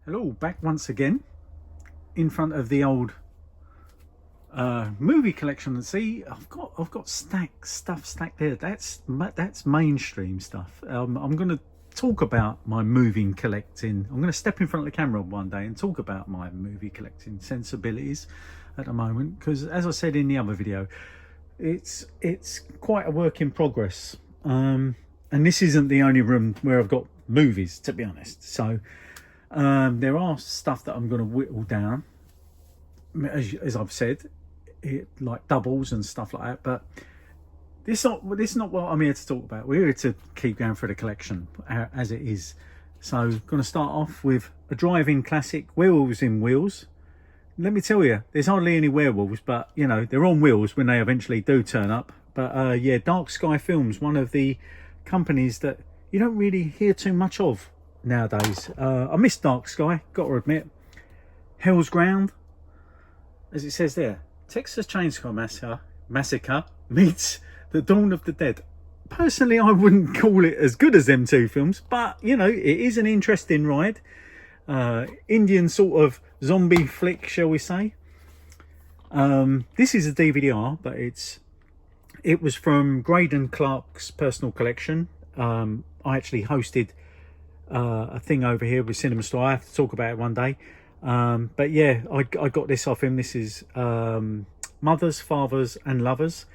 Hello, back once again in front of the old movie collection. And see, I've got stuff stacked there. That's mainstream stuff. I'm going to talk about my movie collecting. I'm going to step in front of the camera one day and talk about my movie collecting sensibilities at the moment, because as I said in the other video, it's quite a work in progress. And this isn't the only room where I've got movies, to be honest. So there are stuff that I'm going to whittle down, as I've said, like doubles and stuff like that. But this is not what I'm here to talk about. We're here to keep going through the collection as it is. So going to start off with a drive-in classic, Werewolves in Wheels. Let me tell you, there's hardly any werewolves, but you know, they're on wheels when they eventually do turn up. But yeah, Dark Sky Films, one of the companies that you don't really hear too much of nowadays. I miss Dark Sky, got to admit. Hell's Ground, as it says there, Texas Chainsaw Massacre meets The Dawn of the Dead. Personally, I wouldn't call it as good as them two films, but you know, it is an interesting ride. Indian sort of zombie flick, shall we say. This is a DVD-R, but it was from Graydon Clark's personal collection. I actually hosted a thing over here with Cinema Store. I have to talk about it one day. But yeah, I got this off him. This is Mothers, Fathers and Lovers.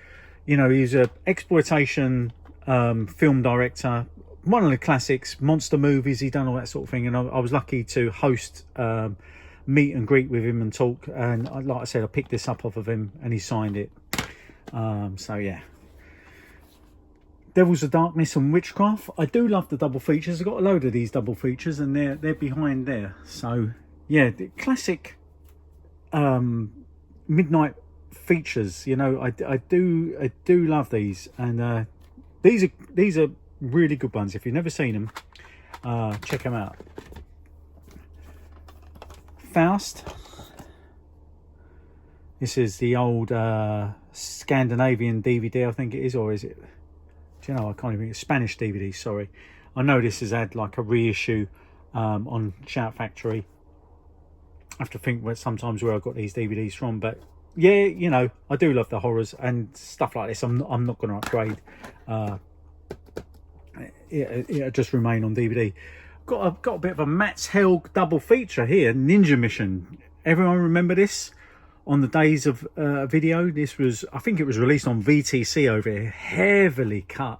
You know, he's a exploitation film director, one of the classics, monster movies. He done all that sort of thing, and I was lucky to host meet and greet with him and talk. And like I said, I picked this up off of him, and he signed it. So yeah. Devils of Darkness and Witchcraft. I do love the double features. I've got a load of these double features, and they're behind there. So yeah, the classic midnight features. You know, I do love these, and these are really good ones. If you've never seen them, check them out. Faust. This is the old Scandinavian DVD, I think it is, or is it? Do you know, I can't even. Spanish DVD. Sorry, I know this has had like a reissue on Shout Factory. I have to think sometimes where I got these DVDs from, but yeah, you know, I do love the horrors and stuff like this. I'm not going to upgrade. It'll just remain on DVD. Got a bit of a Matt's Helg double feature here. Ninja Mission. Everyone remember this? On the days of video, this was, I think it was released on VTC over here. Heavily cut,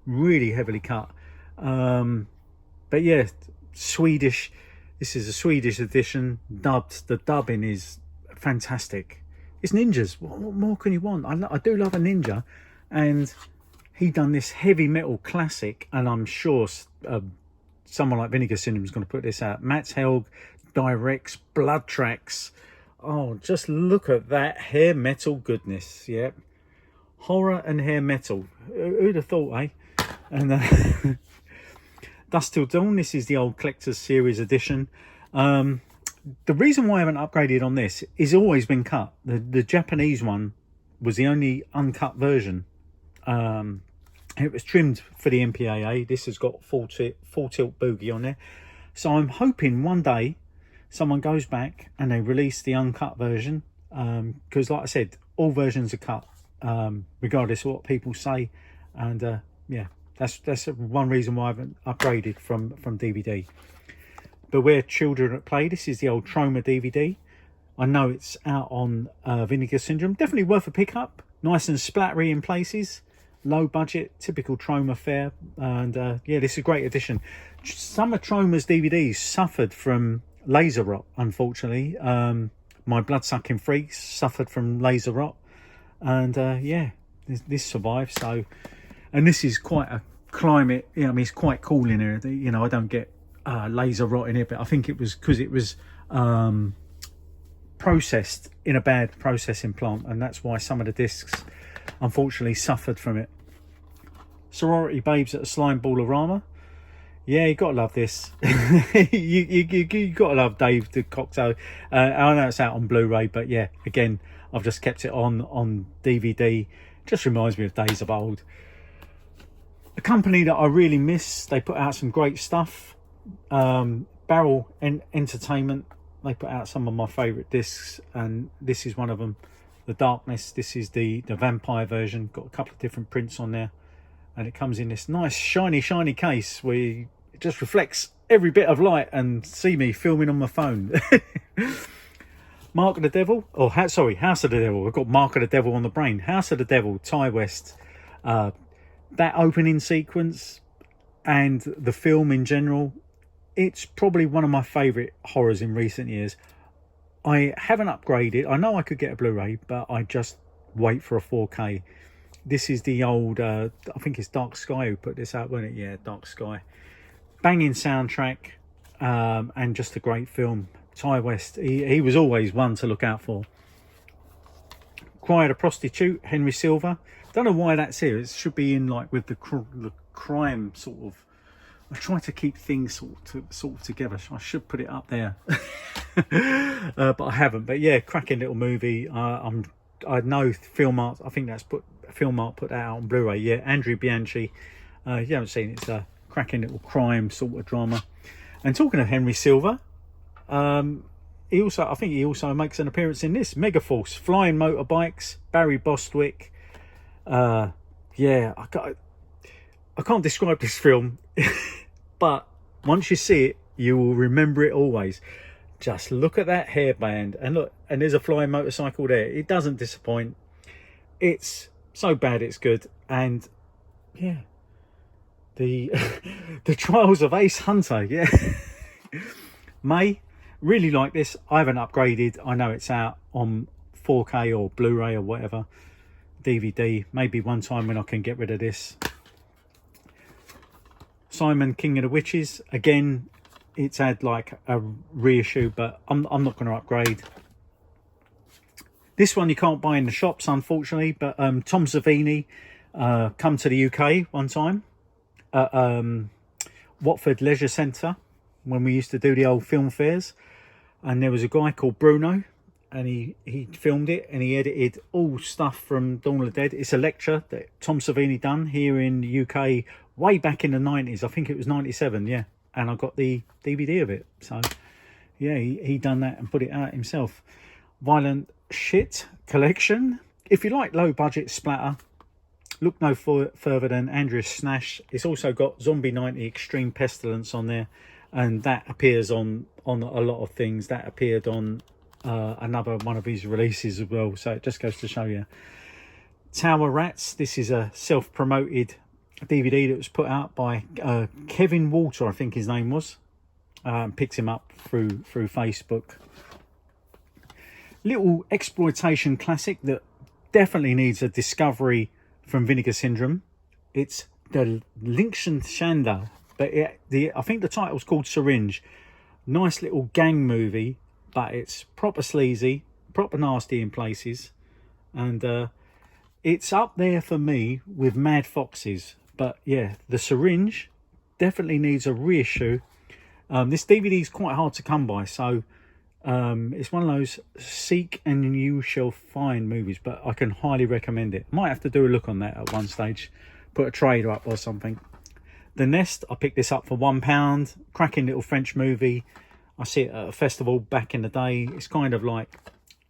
really heavily cut. But yeah, Swedish. This is a Swedish edition, dubbed. The dubbing is fantastic. It's ninjas. What more can you want? I do love a ninja, and he done this heavy metal classic, and I'm sure someone like Vinegar Syndrome is going to put this out. Matt's Helg directs Blood Tracks. Oh, just look at that hair metal goodness. Yep. Horror and hair metal. Who'd have thought, eh? And Dusk Till Dawn. This is the old Collector's Series edition. The reason why I haven't upgraded on this is always been cut. The Japanese one was the only uncut version. It was trimmed for the MPAA. This has got full tilt boogie on there. So I'm hoping one day someone goes back and they release the uncut version, because like I said, all versions are cut, regardless of what people say. And yeah, that's one reason why I haven't upgraded from DVD. Beware Children at Play. This is the old Troma DVD. I know it's out on Vinegar Syndrome. Definitely worth a pickup. Nice and splattery in places. Low budget, typical Troma fare. And yeah, this is a great addition. Some of Troma's DVDs suffered from laser rot, unfortunately. My Blood-Sucking Freaks suffered from laser rot. And yeah, this survived. So, and this is quite a climate. Yeah, I mean, it's quite cool in here. You know, I don't get laser rot in here, but I think it was because it was processed in a bad processing plant, and that's why some of the discs unfortunately suffered from it. Sorority Babes at a Slime Ballerama. Yeah, you gotta love this. you gotta love Dave the Cocktail. I know it's out on Blu-ray, but yeah, again, I've just kept it on DVD. Just reminds me of days of old. A company that I really miss. They put out some great stuff. Barrel Entertainment, they put out some of my favourite discs, and this is one of them, The Darkness. This is the vampire version, got a couple of different prints on there, and it comes in this nice shiny case where it just reflects every bit of light, and see me filming on my phone. Mark of the Devil, or House of the Devil. I've got Mark of the Devil on the brain. House of the Devil, Ty West. That opening sequence and the film in general, it's probably one of my favourite horrors in recent years. I haven't upgraded. I know I could get a Blu-ray, but I just wait for a 4K. This is the old, I think it's Dark Sky who put this out, wasn't it? Yeah, Dark Sky. Banging soundtrack, and just a great film. Ty West, he was always one to look out for. Cry of the Prostitute, Henry Silva. Don't know why that's here. It should be in like with the crime sort of. I try to keep things sort of together. I should put it up there, but I haven't. But yeah, cracking little movie. I know Film Art. I think that's Film Art put that out on Blu-ray. Yeah, Andrew Bianchi. You haven't seen it. It's a cracking little crime sort of drama. And talking of Henry Silva, I think he also makes an appearance in this Megaforce, Flying Motorbikes, Barry Bostwick. Yeah, I can't describe this film, but once you see it, you will remember it always. Just look at that hairband, and look, and there's a flying motorcycle there. It doesn't disappoint. It's so bad it's good. And yeah, the the Trials of Ace Hunter. Yeah. May, really like this. I haven't upgraded. I know it's out on 4K or Blu-ray or whatever, DVD. Maybe one time when I can get rid of this. Simon, King of the Witches. Again, it's had like a reissue, but I'm not going to upgrade. This one you can't buy in the shops, unfortunately, but Tom Savini come to the UK one time at Watford Leisure Centre when we used to do the old film fairs, and there was a guy called Bruno, and he filmed it, and he edited all stuff from Dawn of the Dead. It's a lecture that Tom Savini done here in the UK way back in the 90s. I think it was 97, yeah, and I got the DVD of it. So yeah, he done that and put it out himself. Violent Shit collection. If you like low budget splatter, look no further than Andreas Snash. It's also got Zombie 90 Extreme Pestilence on there, and that appears on a lot of things. That appeared on another one of his releases as well, so it just goes to show you. Tower Rats, this is a self-promoted DVD that was put out by Kevin Walter, I think his name was. Picked him up through Facebook. Little exploitation classic that definitely needs a discovery from Vinegar Syndrome. It's the Linkshanda, but I think the title's called Syringe. Nice little gang movie, but it's proper sleazy, proper nasty in places, and it's up there for me with Mad Foxes. But yeah, the Syringe definitely needs a reissue. This DVD is quite hard to come by, so it's one of those seek and you shall find movies, but I can highly recommend it. Might have to do a look on that at one stage, put a trade up or something. The Nest, I picked this up for £1. Cracking little French movie. I see it at a festival back in the day. It's kind of like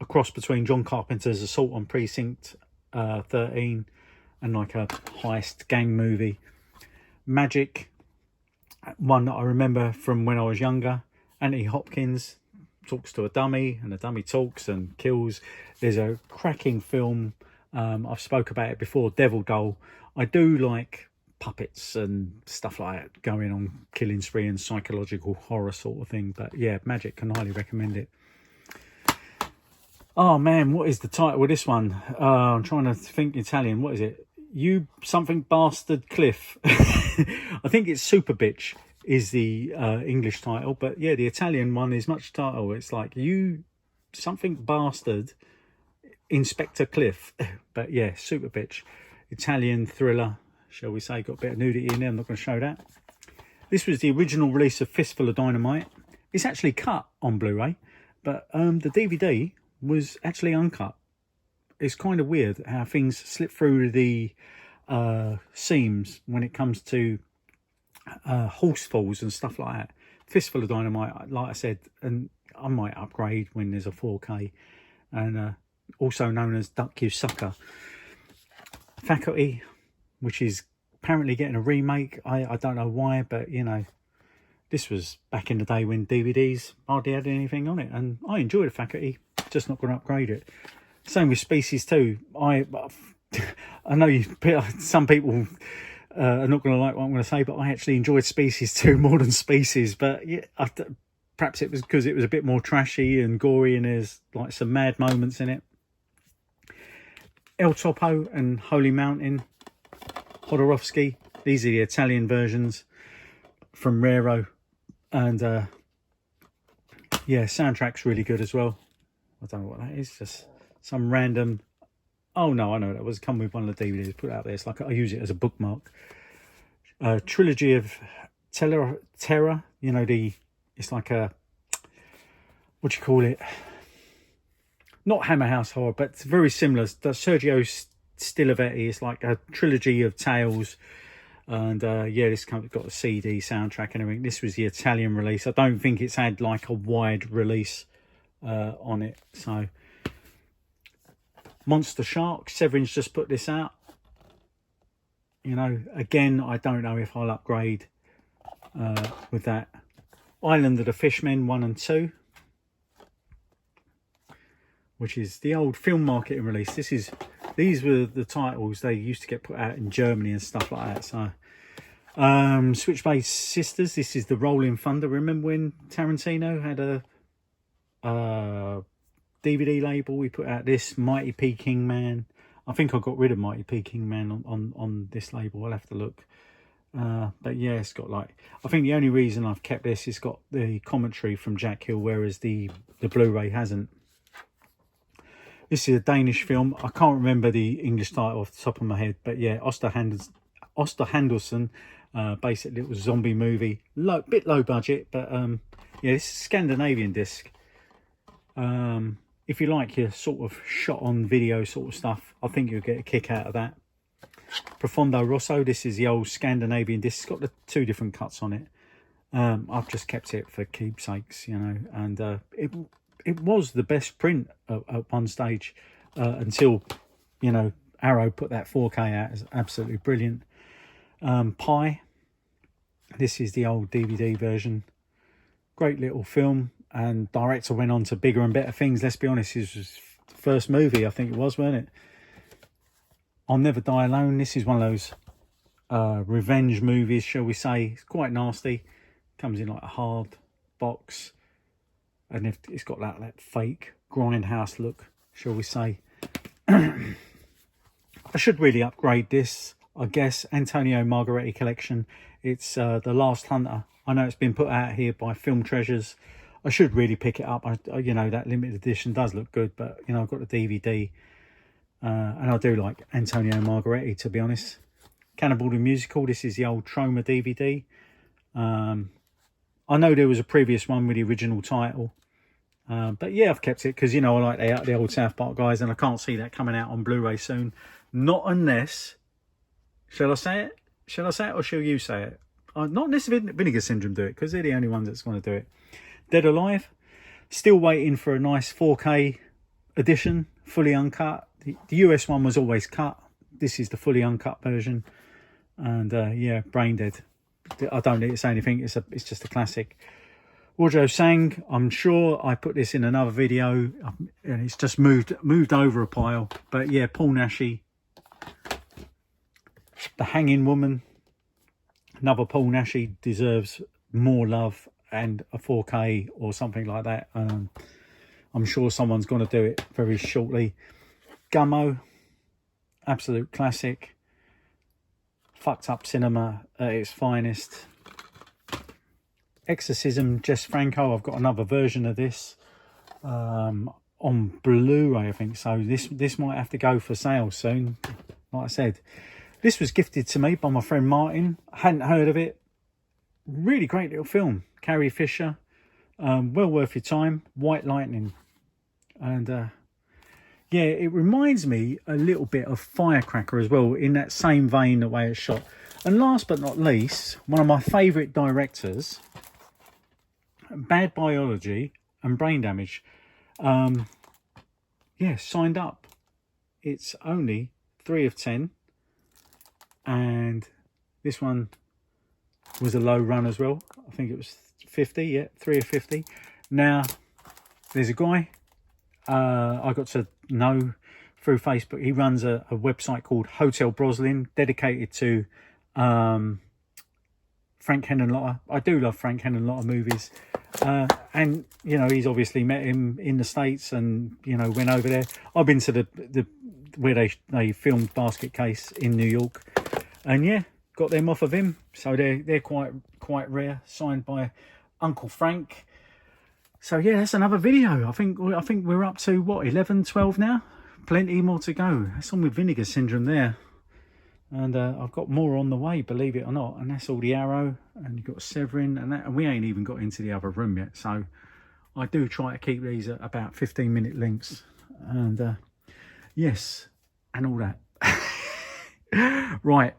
a cross between John Carpenter's Assault on Precinct 13 and like a heist gang movie. Magic, one that I remember from when I was younger. Anthony Hopkins talks to a dummy, and the dummy talks and kills. There's a cracking film. I've spoke about it before, Devil Doll. I do like puppets and stuff like that, going on killing spree and psychological horror sort of thing. But yeah, Magic, can highly recommend it. Oh man, what is the title of this one? I'm trying to think Italian. What is it? You something bastard Cliff. I think it's Super Bitch is the English title, but yeah, the Italian one is much title. It's like You something bastard Inspector Cliff. But yeah, Super Bitch, Italian thriller, shall we say. Got a bit of nudity in there. I'm not going to show that. This was the original release of Fistful of Dynamite. It's actually cut on Blu-ray, but the DVD was actually uncut. It's kind of weird how things slip through the seams when it comes to Horsefalls and stuff like that. Fistful of Dynamite, like I said, and I might upgrade when there's a 4K, and also known as Duck You Sucker. Faculty, which is apparently getting a remake. I don't know why, but you know, this was back in the day when DVDs hardly had anything on it, and I enjoyed the Faculty, just not going to upgrade it. Same with Species 2. I know some people are not going to like what I'm going to say, but I actually enjoyed Species 2 more than Species. But yeah, perhaps it was because it was a bit more trashy and gory, and there's like some mad moments in it. El Topo and Holy Mountain, Jodorowsky. These are the Italian versions from Raro, and yeah, soundtrack's really good as well. I don't know what that is, just some random. Oh no, I know that was come with one of the DVDs. Put it out there. It's like I use it as a bookmark. Trilogy of Terror. You know, it's like a, what do you call it? Not Hammer House Horror, but it's very similar. The Sergio Stilovetti. It's like a trilogy of tales. And yeah, this got a CD soundtrack and everything. This was the Italian release. I don't think it's had like a wide release on it. So Monster Shark, Severin's just put this out. You know, again, I don't know if I'll upgrade with that. Island of the Fishmen 1 and 2, which is the old film marketing release. These were the titles they used to get put out in Germany and stuff like that. So Switchblade Sisters, this is the Rolling Thunder. Remember when Tarantino had a DVD label? We put out this Mighty Peking Man. I think I got rid of Mighty Peking Man on this label. I'll have to look. But yeah, it's got like, I think the only reason I've kept this, it's got the commentary from Jack Hill, whereas the Blu-ray hasn't. This is a Danish film. I can't remember the English title off the top of my head, but yeah, Oster Handelson. Basically, it was a zombie movie. Bit low budget, but yeah, this is a Scandinavian disc. If you like your sort of shot on video sort of stuff, I think you'll get a kick out of that. Profondo Rosso. This is the old Scandinavian disc. It's got the 2 different cuts on it. I've just kept it for keepsakes, you know, and it was the best print at one stage until, you know, Arrow put that 4K out. It's absolutely brilliant. Pi. This is the old DVD version. Great little film, and director went on to bigger and better things. Let's be honest, his was the first movie, I think it was, wasn't it? I'll Never Die Alone. This is one of those revenge movies, shall we say. It's quite nasty. Comes in like a hard box, and it's got that fake grindhouse look, shall we say. I should really upgrade this, I guess. Antonio Margheriti collection. It's The Last Hunter. I know it's been put out here by Film Treasures. I should really pick it up. You know, that limited edition does look good, but you know, I've got the DVD, and I do like Antonio Margheriti, to be honest. Cannibal the Musical. This is the old Troma DVD. I know there was a previous one with the original title, but yeah, I've kept it because, you know, I like the old South Park guys, and I can't see that coming out on Blu-ray soon. Not unless, shall I say it? Shall I say it, or shall you say it? Not unless Vinegar Syndrome do it, because they're the only ones that's going to do it. Dead Alive. Still waiting for a nice 4K edition, fully uncut. The US one was always cut. This is the fully uncut version. And yeah, Brain Dead. I don't need to say anything. It's just a classic. Wojo Sang. I'm sure I put this in another video, and it's just moved over a pile. But yeah, Paul Naschy. The Hanging Woman. Another Paul Naschy, deserves more love and a 4K or something like that. I'm sure someone's going to do it very shortly. Gummo. Absolute classic. Fucked up cinema at its finest. Exorcism, Jess Franco. I've got another version of this on Blu-ray, I think. So this might have to go for sale soon. Like I said, this was gifted to me by my friend Martin. I hadn't heard of it. Really great little film. Carrie Fisher. Well worth your time. White Lightning. And yeah, it reminds me a little bit of Firecracker as well, in that same vein, the way it's shot. And last but not least, one of my favourite directors, Bad Biology and Brain Damage. Yeah, signed up. It's only 3 of 10. And this one was a low run as well. I think it was 50, yeah, 3 of 50. Now, there's a guy I got to know through Facebook. He runs a website called Hotel Broslin, dedicated to Frank Henenlotter. I do love Frank Henenlotter movies. And, you know, he's obviously met him in the States and, you know, went over there. I've been to the where they filmed Basket Case in New York. And, yeah, got them off of him. So they're quite rare, signed by Uncle Frank. So, yeah, that's another video. I think we're up to, what, 11, 12 now? Plenty more to go. That's on with Vinegar Syndrome there. And I've got more on the way, believe it or not. And that's all the Arrow. And you've got Severin. And we ain't even got into the other room yet. So I do try to keep these at about 15-minute lengths. And yes, and all that. Right.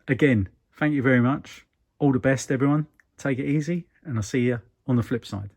Again, thank you very much. All the best, everyone. Take it easy. And I'll see you on the flip side.